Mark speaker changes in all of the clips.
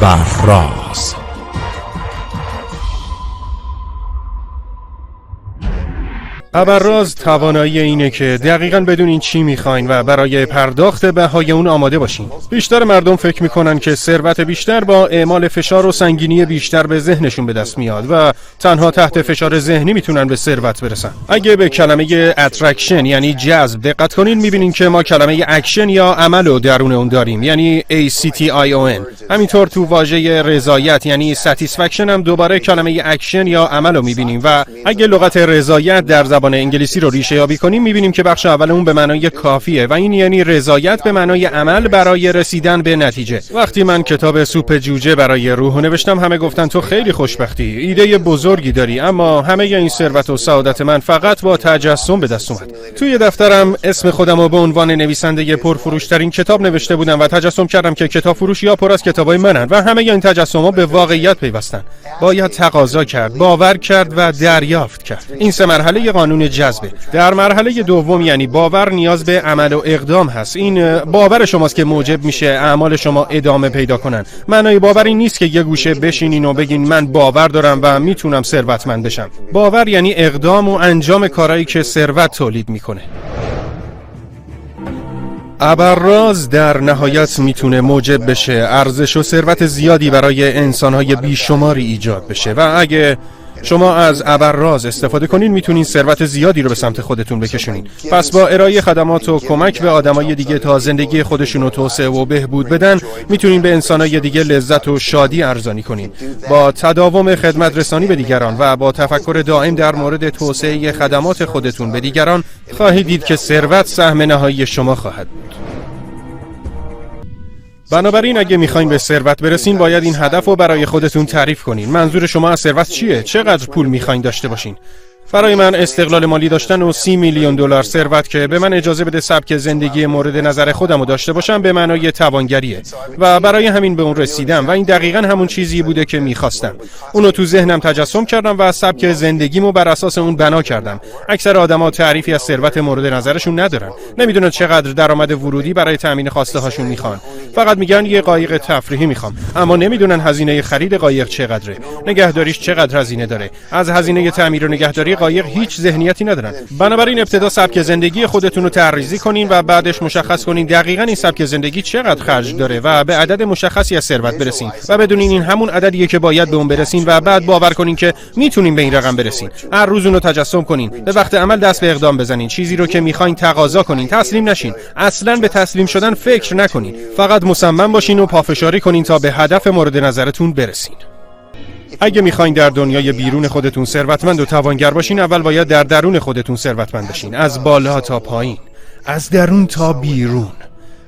Speaker 1: ابرراز. ابرراز توانایی اینه که دقیقاً بدونین چی میخواین و برای پرداخت بهای اون آماده باشین. بیشتر مردم فکر میکنن که ثروت بیشتر با اعمال فشار و سنگینی بیشتر به ذهنشون به دست میاد و تنها تحت فشار ذهنی میتونن به ثروت برسن. اگه به کلمه اترکشن یعنی جذب دقت کنین میبینین که ما کلمه اکشن یا عمل رو درون اون داریم، یعنی ACTION. همینطور تو واژه رضایت یعنی satisfaction هم دوباره کلمه اکشن یا عمل رو میبینیم و اگه لغت رضایت در زبان انگلیسی رو ریشه یابی کنیم میبینیم که بخش اول اون به معنای کافیه و این یعنی رضایت به معنای عمل برای رسیدن به نتیجه. وقتی من کتاب سوپ جوجه برای روح نوشتم همه گفتن تو خیلی خوشبختی، ایده بزرگی داری، اما همه این ثروت و سعادت من فقط با تجسم به دست اومد. توی دفترم اسم خودم رو به عنوان نویسنده پرفروشترین کتاب نوشته بودم و تجسم کردم که کتاب فروش یا پر از کتابای منن و همه این تجسم‌ها به واقعیت پیوستن. باید تقاضا کرد، باور کرد و دریافت کرد. این سه مرحله قانون جذبه. در مرحله دوم یعنی باور نیاز به عمل و اقدام هست. این باور شماست که موجب میشه اعمال شما ادامه پیدا کنن. معنای باور این نیست که یه گوشه بشینین و بگین من باور دارم و میتونم ثروتمند بشم. باور یعنی اقدام و انجام کارهایی که ثروت تولید میکنه. ابرراز در نهایت میتونه موجب بشه ارزش و ثروت زیادی برای انسانهای بیشماری ایجاد بشه و اگه شما از ابرراز استفاده کنین میتونین ثروت زیادی رو به سمت خودتون بکشونین. پس با ارائه خدمات و کمک به آدمای دیگه تا زندگی خودشون رو توسعه و بهبود بدن میتونین به انسانای دیگه لذت و شادی ارزانی کنین. با تداوم خدمت رسانی به دیگران و با تفکر دائم در مورد توسعه خدمات خودتون به دیگران خواهید دید که ثروت سهم نهایی شما خواهد بود. بنابراین اگه میخواین به ثروت برسین باید این هدف رو برای خودتون تعریف کنین. منظور شما از ثروت چیه؟ چقدر پول میخواین داشته باشین؟ برای من استقلال مالی داشتن و 30 میلیون دلار ثروت که به من اجازه بده سبک زندگی مورد نظر خودم رو داشته باشم به معنای توانگریه و برای همین به اون رسیدم و این دقیقاً همون چیزی بوده که میخواستم. اونو تو ذهنم تجسم کردم و سبک زندگیمو بر اساس اون بنا کردم. اکثر آدما تعریفی از ثروت مورد نظرشون ندارن. نمیدونن چقدر درآمد ورودی برای تامین خواسته هاشون میخوان. فقط میگن یه قایق تفریحی میخوام، اما نمیدونن هزینه خرید قایق چقدره، نگهداریش چقدر هزینه داره. از هزینه تعمیر و نگهداری قایق هیچ ذهنیتی ندارن. بنابراین ابتدا سبک زندگی خودتون رو طراحی کنین و بعدش مشخص کنین دقیقاً این سبک زندگی چقدر خرج داره و به عدد مشخصی از ثروت برسین و بدونین این همون عددیه که باید به اون برسین و بعد باور کنین که میتونین به این رقم برسین. هر روز اونو تجسم کنین، به وقت عمل دست به اقدام بزنین، چیزی رو که میخواین تقاضا کنین، تسلیم نشین. اصلاً به تسلیم شدن فکر نکنین. فقط مصمم باشین و پافشاری کنین تا به هدف مورد نظرتون برسین. اگه میخواین در دنیای بیرون خودتون ثروتمند و توانگر باشین اول باید در درون خودتون ثروتمند بشین، از بالا تا پایین، از درون تا بیرون.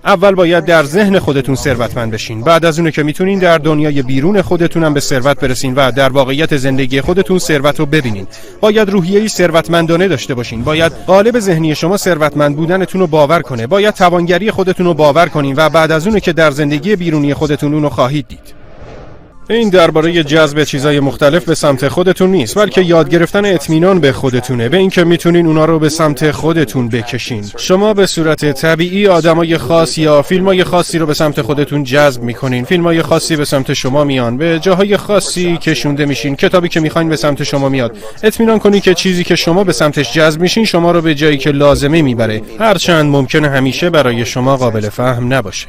Speaker 1: اول باید در ذهن خودتون ثروتمند بشین، بعد از اونه که میتونین در دنیای بیرون خودتون هم به ثروت برسین و در واقعیت زندگی خودتون ثروت رو ببینین. باید روحیه‌ای ثروتمندانه داشته باشین، باید قالب ذهنی شما ثروتمند بودنتون رو باور کنه، باید توانگری خودتون رو باور کنین و بعد از اونه که در زندگی بیرونی خودتون اون رو خواهید دید. این درباره جذب چیزای مختلف به سمت خودتون نیست، بلکه یاد گرفتن اطمینان به خودتونه، به اینکه میتونین اونا رو به سمت خودتون بکشین. شما به صورت طبیعی آدمای خاص یا فیلمای خاصی رو به سمت خودتون جذب میکنین. فیلمای خاصی به سمت شما میان، به جاهای خاصی کشونده میشین. کتابی که میخواین به سمت شما میاد. اطمینان کنید که چیزی که شما به سمتش جذب میشین شما رو به جایی که لازمه میبره، هرچند ممکنه همیشه برای شما قابل فهم نباشه.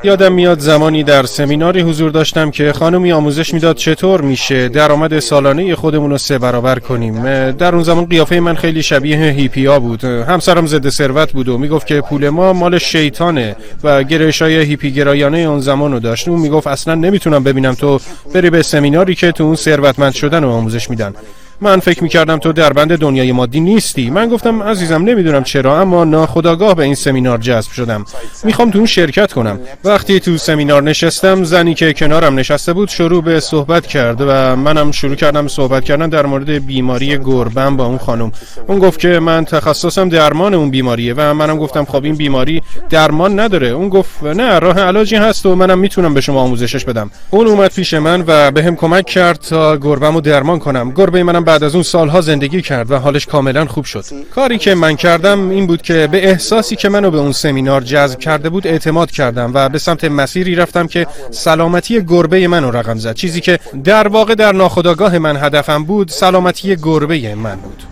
Speaker 1: یادم میاد زمانی در سمیناری حضور داشتم که خانمی آموزش میداد چطور میشه درآمد سالانه خودمون رو 3 برابر کنیم. در اون زمان قیافه من خیلی شبیه هیپیا بود. همسرم ضد ثروت بود و میگفت که پول ما مال شیطانه و گرایش‌های هیپی گرایانه اون زمانو داشت. اون میگفت اصلا نمیتونم ببینم تو بری به سمیناری که تو اون ثروتمند شدن رو آموزش میدن. من فکر میکردم تو در بند دنیای مادی نیستی. من گفتم عزیزم نمیدونم چرا اما ناخودآگاه به این سمینار جذب شدم. میخوام تو اون شرکت کنم. وقتی تو سمینار نشستم زنی که کنارم نشسته بود شروع به صحبت کرد و منم شروع کردم صحبت کردن در مورد بیماری گربه‌ام با اون خانم. اون گفت که من تخصصم درمان اون بیماریه و منم گفتم خب این بیماری درمان نداره. اون گفت نه راه علاجی هست و منم میتونم به شما آموزشش بدم. اون اومد پیش من و بهم کمک کرد تا گربه‌مو درمان کنم. گربه منم بعد از اون سالها زندگی کرد و حالش کاملا خوب شد. کاری که من کردم این بود که به احساسی که منو به اون سمینار جذب کرده بود اعتماد کردم و به سمت مسیری رفتم که سلامتی گربه منو رقم زد. چیزی که در واقع در ناخودآگاه من هدفم بود، سلامتی گربه من بود.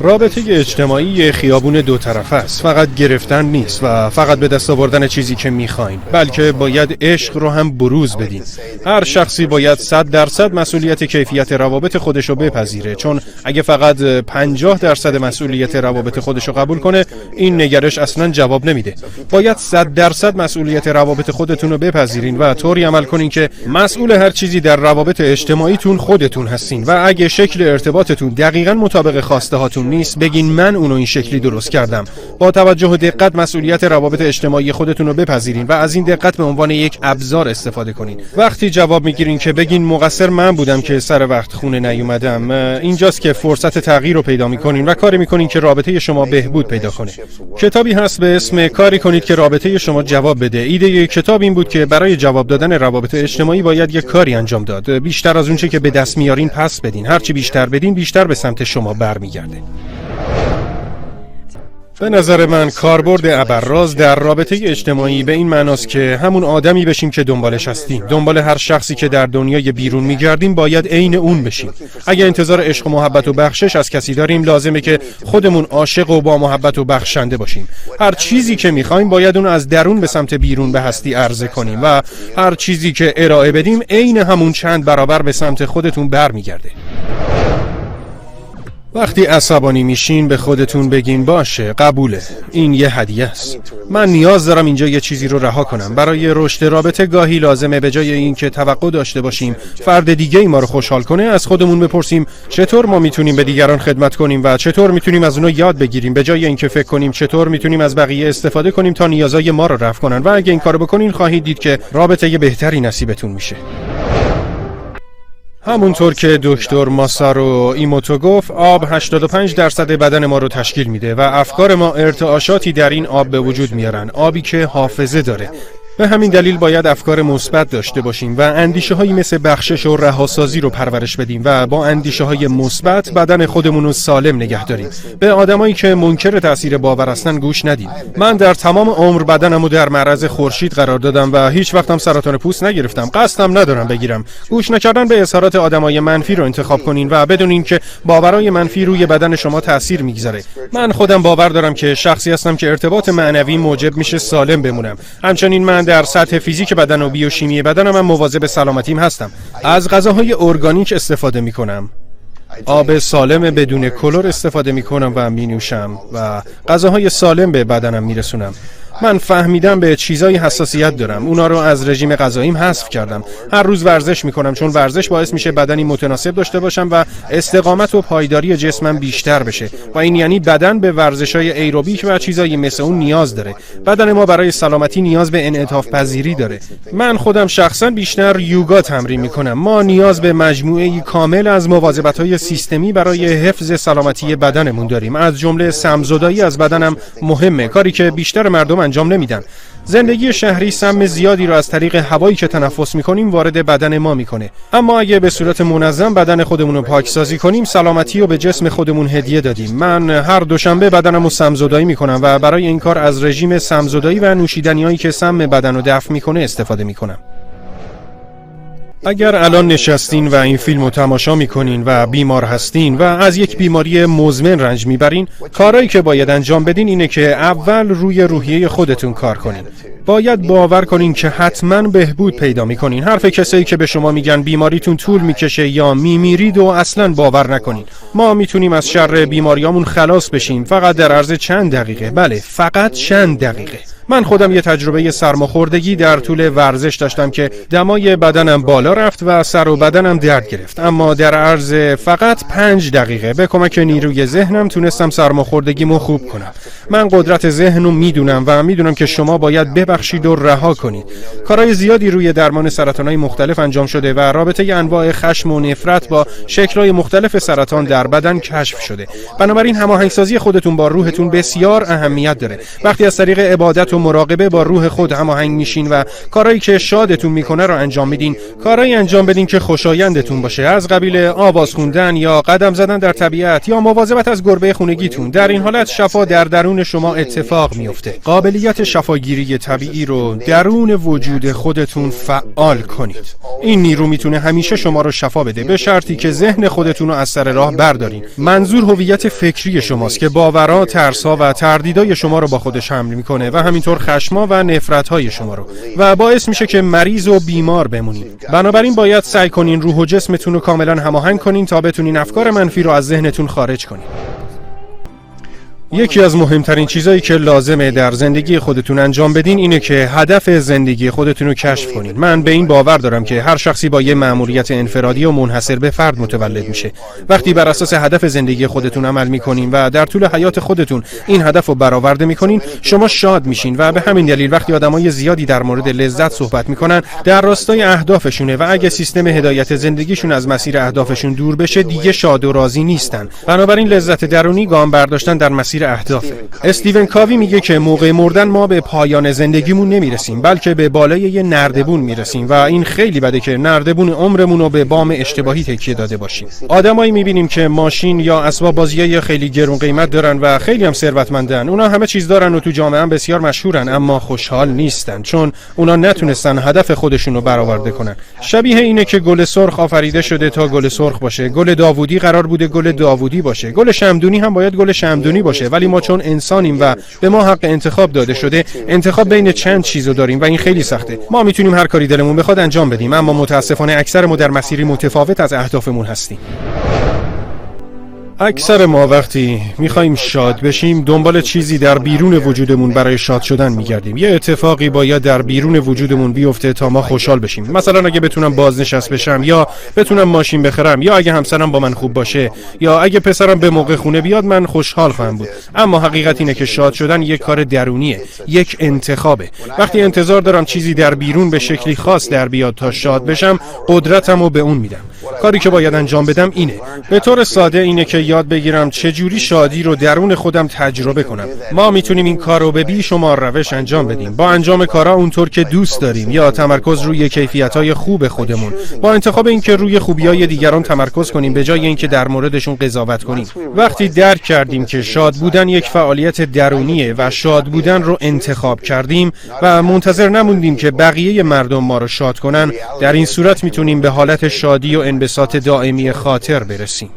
Speaker 1: رابطه اجتماعی یه خیابون دو طرفه است. فقط گرفتن نیست و فقط به دست آوردن چیزی که میخواین، بلکه باید عشق رو هم بروز بدین. هر شخصی باید 100% مسئولیت کیفیت روابط خودش رو بپذیره، چون اگه فقط 50% مسئولیت روابط خودش رو قبول کنه، این نگرش اصلا جواب نمیده. باید 100% مسئولیت روابط خودتون رو بپذیرین و طوری عمل کنین که مسئول هر چیزی در روابط اجتماعیتون خودتون هستین و اگه شکل ارتباطتون دقیقاً مطابق خواسته هاتون نیست، بگین من اونو این شکلی درست کردم. با توجه و دقت مسئولیت روابط اجتماعی خودتون رو بپذیرین و از این دقت به عنوان یک ابزار استفاده کنین. وقتی جواب میگیرین که بگین مقصر من بودم که سر وقت خونه نیومدم، اینجاست که فرصت تغییر رو پیدا میکنین و کاری میکنین که رابطه شما بهبود پیدا کنه. کتابی هست به اسم کاری کنید که رابطه شما جواب بده. ایده کتاب این بود که برای جواب دادن روابط اجتماعی باید یک کاری انجام داد. بیشتر از اون چه که به دست میارین پس بدین. هرچی بیشتر بدین، بیشتر به سمت شما برمیگرده. به نظر من کاربرد ابرراز در رابطه اجتماعی به این معناست که همون آدمی بشیم که دنبالش هستیم. دنبال هر شخصی که در دنیای بیرون میگردیم باید عین اون بشیم. اگه انتظار عشق و محبت و بخشش از کسی داریم، لازمه که خودمون عاشق و با محبت و بخشنده باشیم. هر چیزی که میخوایم باید اون از درون به سمت بیرون به هستی عرضه کنیم و هر چیزی که ارائه بدیم عین همون چند برابر به سمت خودتون برمیگرده. وقتی عصبانی میشین به خودتون بگین باشه، قبوله، این یه هدیه است. من نیاز دارم اینجا یه چیزی رو رها کنم. برای رشد رابطه گاهی لازمه به جای این که توقع داشته باشیم فرد دیگه ای ما رو خوشحال کنه، از خودمون بپرسیم چطور ما میتونیم به دیگران خدمت کنیم و چطور میتونیم از اونها یاد بگیریم، به جای اینکه فکر کنیم چطور میتونیم از بقیه استفاده کنیم تا نیازهای ما رو رفع کنن. و اگه این کارو بکنین خواهید دید که رابطه بهتری نصیبتون میشه. همونطور که دکتر ماسارو ایموتو گفت، آب 85% بدن ما رو تشکیل میده و افکار ما ارتعاشاتی در این آب به وجود میارن. آبی که حافظه داره. به همین دلیل باید افکار مثبت داشته باشیم و اندیشه هایی مثل بخشش و رهاسازی رو پرورش بدیم و با اندیشه های مثبت بدن خودمون رو سالم نگه داریم. به آدمایی که منکر تاثیر باور هستن گوش ندید. من در تمام عمر بدنمو در معرض خورشید قرار دادم و هیچ وقتم سرطان پوست نگرفتم. قصدم ندارم بگیرم. گوش نکردن به اظهارات آدمای منفی رو انتخاب کنین و بدونین که باورهای منفی روی بدن شما تاثیر میگذاره. من خودم باور دارم که شخصی هستم که ارتباط معنوی موجب میشه سالم بمونم. همچنین من در سطح فیزیک بدن و بیوشیمی بدنم هم مواظب سلامتیم هستم. از غذاهای ارگانیک استفاده میکنم. آب سالم بدون کلر استفاده میکنم و مینوشم و غذاهای سالم به بدنم میرسونم. من فهمیدم به چیزای حساسیت دارم. اونا رو از رژیم غذاییم حذف کردم. هر روز ورزش میکنم چون ورزش باعث میشه بدنی متناسب داشته باشم و استقامت و پایداری جسمم بیشتر بشه. و این یعنی بدن به ورزشای ایروبیک و چیزایی مثل اون نیاز داره. بدن ما برای سلامتی نیاز به انعطاف پذیری داره. من خودم شخصا بیشتر یوگا تمرین میکنم. ما نیاز به مجموعه‌ای کامل از مواظبت‌های سیستمی برای حفظ سلامتی بدنمون داریم. از جمله سم‌زدایی از بدنم مهمه، کاری که بیشتر مردم انجام نمیدن. زندگی شهری سم زیادی را از طریق هوایی که تنفس میکنیم وارد بدن ما میکنه. اما اگه به صورت منظم بدن خودمون رو پاکسازی کنیم، سلامتی رو به جسم خودمون هدیه دادیم. من هر دوشنبه بدنمو سم‌زدایی میکنم و برای این کار از رژیم سم‌زدایی و نوشیدنیایی که سم بدن رو دفع میکنه استفاده میکنم. اگر الان نشستین و این فیلم رو تماشا میکنین و بیمار هستین و از یک بیماری مزمن رنج میبرین، کارهایی که باید انجام بدین اینه که اول روی روحیه خودتون کار کنین. باید باور کنین که حتما بهبود پیدا میکنین. حرف کسایی که به شما میگن بیماریتون طول میکشه یا میمیرید و اصلا باور نکنین. ما میتونیم از شر بیماریامون خلاص بشیم فقط در عرض چند دقیقه. بله، فقط چند دقیقه. من خودم یه تجربه سرماخوردگی در طول ورزش داشتم که دمای بدنم بالا رفت و سر و بدنم درد گرفت، اما در عرض فقط 5 دقیقه به کمک نیروی ذهنم تونستم سرماخوردگیمو خوب کنم. من قدرت ذهنو میدونم و میدونم که شما باید ببخشید و رها کنید. کارهای زیادی روی درمان سرطانهای مختلف انجام شده و رابطه انواع خشم و نفرت با شکل‌های مختلف سرطان در بدن کشف شده. بنابراین هماهنگسازی خودتون با روحتون بسیار اهمیت داره. وقتی از طریق عبادت و مراقبه با روح خود هماهنگ میشین و کارهایی که شادتون میکنه رو انجام میدین، کارهایی انجام بدین که خوشایندتون باشه، از قبیل آواز خوندن یا قدم زدن در طبیعت یا مواظبت از گربه خونگیتون. در این حالت شفا در درون شما اتفاق میفته. قابلیت شفاگیری طبیعی رو درون وجود خودتون فعال کنید. این نیرو میتونه همیشه شما رو شفا بده، به شرطی که ذهن خودتون رو از سر راه بردارین. منظور هویت فکری شماست که باورها، ترس‌ها و تردیدهای شما رو با خودش حمل میکنه و همینطور خشم‌ها و نفرت‌های شما رو، و باعث میشه که مریض و بیمار بمونید. بنابراین باید سعی کنین روح و جسمتون رو کاملا هماهنگ کنین تا بتونین افکار منفی رو از ذهنتون خارج کنین. یکی از مهمترین چیزایی که لازمه در زندگی خودتون انجام بدین اینه که هدف زندگی خودتون رو کشف کنین. من به این باور دارم که هر شخصی با یه مأموریت انفرادی و منحصر به فرد متولد میشه. وقتی بر اساس هدف زندگی خودتون عمل میکنین و در طول حیات خودتون این هدف رو برآورده میکنین، شما شاد میشین و به همین دلیل وقتی آدمای زیادی در مورد لذت صحبت میکنن، در راستای اهدافشونه و اگه سیستم هدایت زندگیشون از مسیر اهدافشون دور بشه، دیگه شاد و راضی نیستن. بنابراین لذت درونی گام برداشتن در مسیر اهدافه. استیون کاوی میگه که موقع مردن ما به پایان زندگیمون نمیرسیم، بلکه به بالای یه نردبون میرسیم و این خیلی بده که نردبون عمرمون رو به بام اشتباهی تکیه داده باشیم. آدمایی میبینیم که ماشین یا اسباب بازیای خیلی گرون قیمت دارن و خیلی هم ثروتمندن. اونا همه چیز دارن و تو جامعه هم بسیار مشهورن، اما خوشحال نیستن چون اونا نتونستن هدف خودشون رو برآورده کنن. شبیه اینه که گل سرخ آفریده شده تا گل سرخ باشه. گل داوودی قرار بوده گل داوودی باشه. گل شمدونی هم باید گل شمدونی باشه، ولی ما چون انسانیم و به ما حق انتخاب داده شده، انتخاب بین چند چیزو داریم و این خیلی سخته. ما میتونیم هر کاری دلمون بخواد انجام بدیم، اما متاسفانه اکثر ما در مسیری متفاوت از اهدافمون هستیم. اکثر ما وقتی میخوایم شاد بشیم دنبال چیزی در بیرون وجودمون برای شاد شدن میگردیم. یه اتفاقی باید در بیرون وجودمون بیفته تا ما خوشحال بشیم. مثلا اگه بتونم بازنشست بشم، یا بتونم ماشین بخرم، یا اگه همسرم با من خوب باشه، یا اگه پسرم به موقع خونه بیاد، من خوشحال خواهم بود. اما حقیقت اینه که شاد شدن یک کار درونیه، یک انتخابه. وقتی انتظار دارم چیزی در بیرون به شکلی خاص در بیاد تا شاد بشم، قدرتمو به اون میدم. کاری که باید انجام بدم اینه، به طور ساده اینه که یاد بگیرم چجوری شادی رو درون خودم تجربه کنم. ما میتونیم این کار رو به بیشمار روش انجام بدیم، با انجام کارا اونطور که دوست داریم، یا تمرکز روی کیفیت‌های خوب خودمون، با انتخاب اینکه روی خوبی‌های دیگران تمرکز کنیم به جای اینکه در موردشون قضاوت کنیم. وقتی درک کردیم که شاد بودن یک فعالیت درونیه و شاد بودن رو انتخاب کردیم و منتظر نموندیم که بقیه مردم ما رو شاد کنن، در این صورت میتونیم به حالت شادی و انبساط دائمی خاطر برسیم.